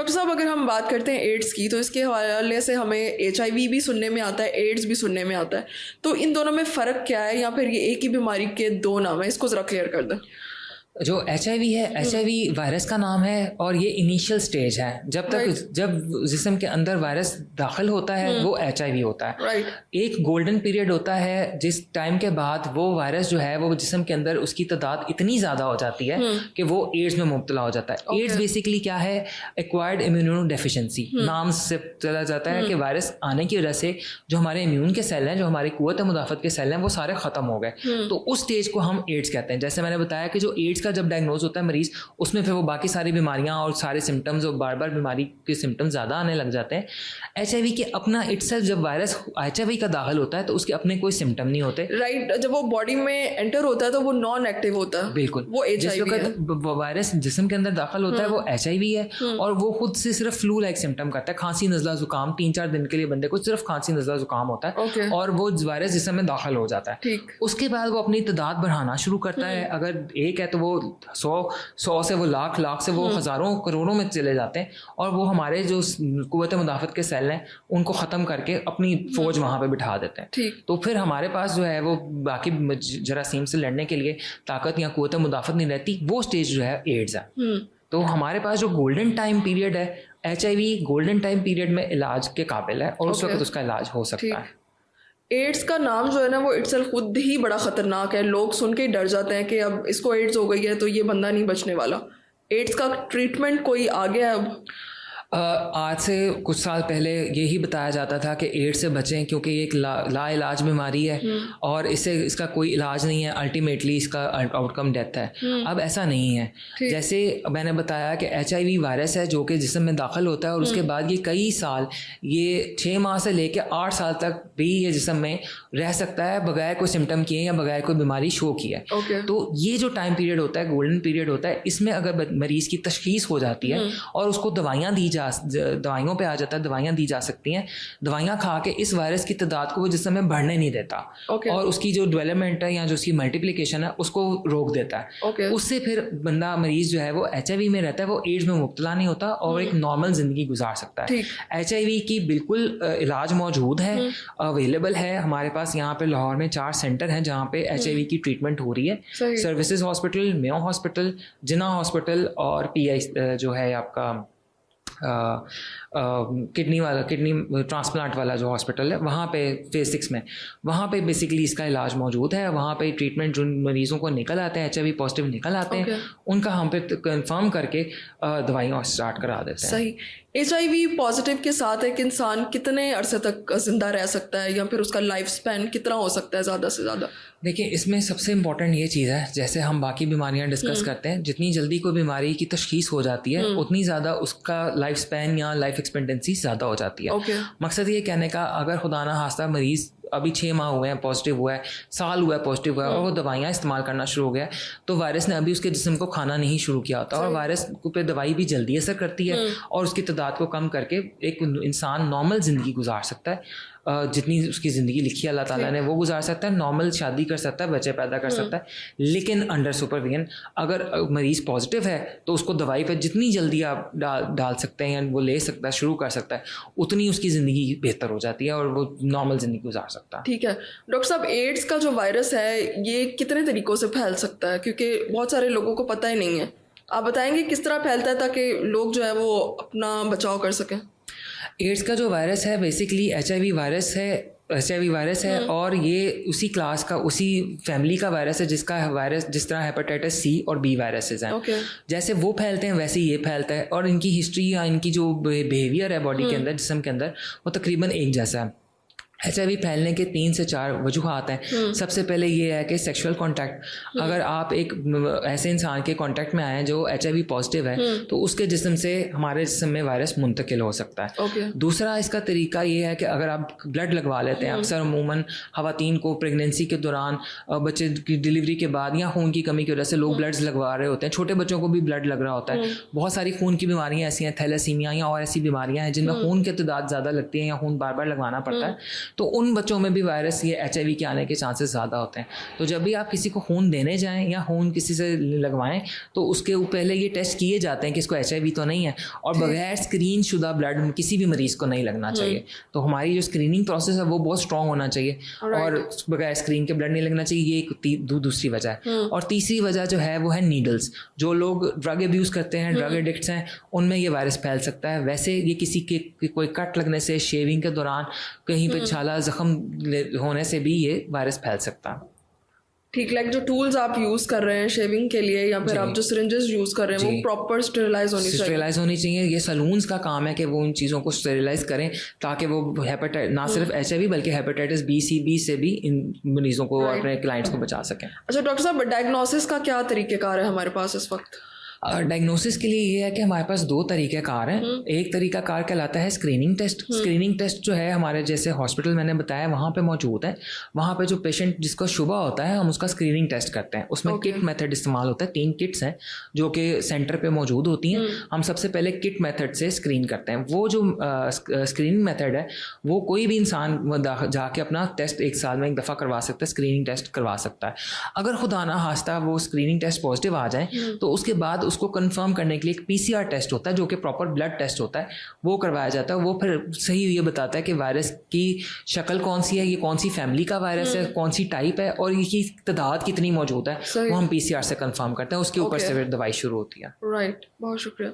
Doctor साहब, अगर हम बात करते हैं एड्स की, तो इसके हवाले से हमें HIV भी सुनने में आता है, एड्स भी सुनने में आता है, तो इन दोनों में फ़र्क क्या है, या फिर ये एक ही बीमारी के दो नाम है? इसको ज़रा क्लियर कर दें। जो HIV है, HIV वायरस का नाम है और ये इनिशियल स्टेज है। जब जिस्म के अंदर वायरस दाखिल होता है वो HIV होता है। एक गोल्डन पीरियड होता है जिस टाइम के बाद वो वायरस जो है वो जिस्म के अंदर उसकी तादाद इतनी ज़्यादा हो जाती है कि वो एड्स में मुब्तला हो जाता है। एड्स बेसिकली क्या है? एक्वायर्ड इम्यूनो डेफिशिएंसी नाम से चला जाता है कि वायरस आने की वजह से जो हमारे इम्यून के सेल हैं, जो हमारी कुव्वत मुदाफ़त के सेल हैं, वो सारे ख़त्म हो गए। तो उस स्टेज को हम एड्स कहते हैं। जैसे मैंने बताया कि जो एड्स का जब डायग्नोज होता है मरीज, उसमें फिर वो बाकी सारी बीमारियां और सारे सिम्टम्स और बार बार बीमारी के सिम्टम्स ज़्यादा आने लग जाते हैं। HIV के अपना इटसेल्फ जब वायरस HIV का दाखिल होता है तो उसके अपने कोई सिम्टम नहीं होते। राइट, जब वो बॉडी में एंटर होता है तो वो नॉन एक्टिव होता है। बिल्कुल, वो HIV है। वायरस जिस्म के अंदर दाखिल होता है वो HIV है और वो खुद से सिर्फ फ्लू लाइक सिम्टम करता है, खांसी नज़ला जुकाम। 3-4 दिन के लिए बंदे को सिर्फ खांसी नज़ला जुकाम होता है और वो वायरस जिस्म में दाखिल हो जाता है। उसके बाद वो अपनी तादाद बढ़ाना शुरू करता है। अगर एक है तो वो 100 से वो लाख से वो हज़ारों करोड़ों में चले जाते हैं और वो हमारे जो कुव्वत मुदाफ़त के सेल हैं उनको ख़त्म करके अपनी फ़ौज वहाँ पे बिठा देते हैं। तो फिर हमारे पास जो है वो बाकी जरासीम से लड़ने के लिए ताकत या कुव्वत मुदाफ़त नहीं रहती। वो स्टेज जो है एड्स है। तो हमारे पास जो गोल्डन टाइम पीरियड है, HIV गोल्डन टाइम पीरियड में इलाज के काबिल है और उस वक्त उसका इलाज हो सकता है। एड्स का नाम जो है ना वो इटसेल्फ खुद ही बड़ा ख़तरनाक है। लोग सुन के ही डर जाते हैं कि अब इसको एड्स हो गई है तो ये बंदा नहीं बचने वाला। एड्स का ट्रीटमेंट कोई आ गया है अब? आज से कुछ साल पहले यही बताया जाता था कि एड्स से बचें क्योंकि ये एक लाइलाज बीमारी है और इसका कोई इलाज नहीं है, अल्टीमेटली इसका आउटकम डेथ है। अब ऐसा नहीं है। जैसे मैंने बताया कि HIV वायरस है जो कि जिस्म में दाखिल होता है और उसके बाद ये कई साल, ये 6 माह से लेकर 8 साल तक भी ये जिस्म में रह सकता है बगैर कोई सिम्टम किए या बगैर कोई बीमारी शो की है। तो ये जो टाइम पीरियड होता है, गोल्डन पीरियड होता है, इसमें अगर मरीज़ की तशखीस हो जाती है और उसको दवाइयाँ दवाइयों पे आ जाता है, दवाइयाँ दी जा सकती हैं। दवाइयाँ खा के इस वायरस की तादाद को वो जिस्म में बढ़ने नहीं देता और उसकी जो डेवलपमेंट है या जो उसकी मल्टीप्लिकेशन है उसको रोक देता है। उससे फिर बंदा मरीज जो है वो HIV में रहता है, वो एड्स में मुब्तला नहीं होता और एक नॉर्मल जिंदगी गुजार सकता है। HIV की बिल्कुल इलाज मौजूद है, अवेलेबल है। हमारे पास यहाँ पे लाहौर में 4 सेंटर हैं जहाँ पे HIV की ट्रीटमेंट हो रही है। सर्विसेज हॉस्पिटल, मेयो हॉस्पिटल, जिन्ना हॉस्पिटल और PI जो है आपका किडनी ट्रांसप्लांट वाला जो हॉस्पिटल है, वहाँ पे फेज 6 में, वहाँ पे बेसिकली इसका इलाज मौजूद है। वहाँ पे ट्रीटमेंट जो मरीज़ों को निकल आते हैं, HIV पॉजिटिव निकल आते हैं, उनका हम पे कंफर्म करके दवाइयाँ स्टार्ट करा देते हैं। सही। HIV पॉजिटिव के साथ एक इंसान कितने अरसे तक जिंदा रह सकता है या फिर उसका लाइफ स्पैन कितना हो सकता है ज़्यादा से ज़्यादा? देखिए, इसमें सबसे इम्पॉर्टेंट ये चीज़ है, जैसे हम बाकी बीमारियां डिस्कस करते हैं, जितनी जल्दी कोई बीमारी की तशखीस हो जाती है उतनी ज़्यादा उसका लाइफ स्पैन या लाइफ एक्सपेक्टेंसी ज़्यादा हो जाती है। मकसद ये कहने का, अगर खुदा ना खास्ता मरीज़ अभी 6 माह हुए हैं पॉजिटिव हुआ है, साल हुआ है पॉजिटिव हुआ है और वो दवाइयाँ इस्तेमाल करना शुरू हो गया, तो वायरस ने अभी उसके जिस्म को खाना नहीं शुरू किया होता और वायरस पे दवाई भी जल्दी असर करती है और उसकी तादाद को कम करके एक इंसान नॉर्मल ज़िंदगी गुजार सकता है। जितनी उसकी ज़िंदगी लिखी है अल्लाह ताला ने वो गुजार सकता है, नॉर्मल शादी कर सकता है, बच्चे पैदा कर सकता है, लेकिन अंडर सुपरविजन। अगर मरीज़ पॉजिटिव है तो उसको दवाई पर जितनी जल्दी आप डाल सकते हैं या वो ले सकता है, शुरू कर सकता है, उतनी उसकी ज़िंदगी बेहतर हो जाती है और वो नॉर्मल ज़िंदगी गुजार सकता है। ठीक है डॉक्टर साहब, एड्स का जो वायरस है ये कितने तरीक़ों से फैल सकता है, क्योंकि बहुत सारे लोगों को पता ही नहीं है? आप बताएंगे किस तरह फैलता है ताकि लोग जो है वो अपना बचाव कर सकें? एड्स का जो वायरस है बेसिकली HIV वायरस है और ये उसी क्लास का, उसी फैमिली का वायरस है जिसका वायरस जिस तरह हेपेटाइटिस C और B वायरसेस हैं। जैसे वो फैलते हैं वैसे ये फैलता है और इनकी हिस्ट्री या इनकी जो बिहेवियर है बॉडी के अंदर, जिस्म के अंदर, वो तकरीबन एक जैसा है। HIV फैलने के 3 से 4 वजूहात हैं। सबसे पहले ये है कि सेक्सुअल कांटेक्ट, अगर आप एक ऐसे इंसान के कांटेक्ट में आए हैं जो HIV पॉजिटिव है तो उसके जिस्म से हमारे जिस्म में वायरस मुंतकिल हो सकता है। दूसरा इसका तरीका ये है कि अगर आप ब्लड लगवा लेते हैं, अक्सर अमूमन ख़वातीन को प्रेगनेंसी के दौरान, बच्चे की डिलीवरी के बाद या खून की कमी की वजह से लोग ब्लड्स लगवा रहे होते हैं, छोटे बच्चों को भी ब्लड लग रहा होता है। बहुत सारी खून की बीमारियाँ ऐसी हैं, थैलेसीमिया या और ऐसी बीमारियाँ हैं जिनमें खून की तादाद ज़्यादा लगती है या खून बार बार लगवाना पड़ता है। तो उन बच्चों में भी वायरस ये HIV के आने के चांसेस ज़्यादा होते हैं। तो जब भी आप किसी को खून देने जाएं या खून किसी से लगवाएं तो उसके पहले ये टेस्ट किए जाते हैं कि इसको HIV तो नहीं है, और बगैर स्क्रीन शुदा ब्लड किसी भी मरीज़ को नहीं लगना चाहिए। तो हमारी जो स्क्रीनिंग प्रोसेस है वो बहुत स्ट्रॉन्ग होना चाहिए और बगैर स्क्रीन के ब्लड नहीं लगना चाहिए। ये एक दूसरी वजह है। और तीसरी वजह जो है वो है नीडल्स। जो लोग ड्रग अब्यूज़ करते हैं, ड्रग एडिक्ट्स हैं, उनमें ये वायरस फैल सकता है। वैसे ये किसी के कोई कट लगने से, शेविंग के दौरान कहीं पे छाला जख्म होने से भी ये वायरस फैल सकता है। ठीक, लाइक जो टूल्स आप यूज कर रहे हैं शेविंग के लिए या फिर आप जो सिरिंजेस यूज कर रहे हैं वो प्रॉपर स्टेरिलाइज होनी चाहिए। ये सलून्स का काम है कि वो उन चीज़ों को स्टेरिलाइज करें ताकि वो हेपेटाइटिस ना सिर्फ HIV बल्कि हेपेटाइटिस B से भी इन मरीजों को अपने क्लाइंट्स को बचा सकें। अच्छा डॉक्टर साहब, डायग्नोसिस का क्या तरीक़ेकार है हमारे पास इस वक्त? डायग्नोसिस के लिए ये है कि हमारे पास 2 तरीक़ेकार हैं। एक तरीक़ाकार कहलाता है स्क्रीनिंग टेस्ट। स्क्रीनिंग टेस्ट जो है हमारे जैसे हॉस्पिटल मैंने बताया वहाँ पे मौजूद है। वहाँ पे जो पेशेंट जिसको शुबा होता है हम उसका स्क्रीनिंग टेस्ट करते हैं। उसमें किट मेथड इस्तेमाल होता है। 3 किट्स हैं जो कि सेंटर पे मौजूद होती हैं। हम सबसे पहले किट मेथड से स्क्रीन करते हैं। वो जो स्क्रीनिंग मेथड है वो कोई भी इंसान जाके अपना टेस्ट 1 साल में 1 दफ़ा करवा सकता है, स्क्रीनिंग टेस्ट करवा सकता है। अगर खुदा ना खास्ता वो स्क्रीनिंग टेस्ट पॉजिटिव आ जाए तो उसके बाद उसको कंफर्म करने के लिए एक PCR टेस्ट होता है जो कि प्रॉपर ब्लड टेस्ट होता है, वो करवाया जाता है। वो फिर सही ये बताता है कि वायरस की शक्ल कौन सी है, ये कौन सी फैमिली का वायरस है, कौन सी टाइप है और ये तादाद कितनी मौजूद है, वो हम PCR से कंफर्म करते हैं। उसके ऊपर से फिर दवाई शुरू होती है। राइट, बहुत शुक्रिया।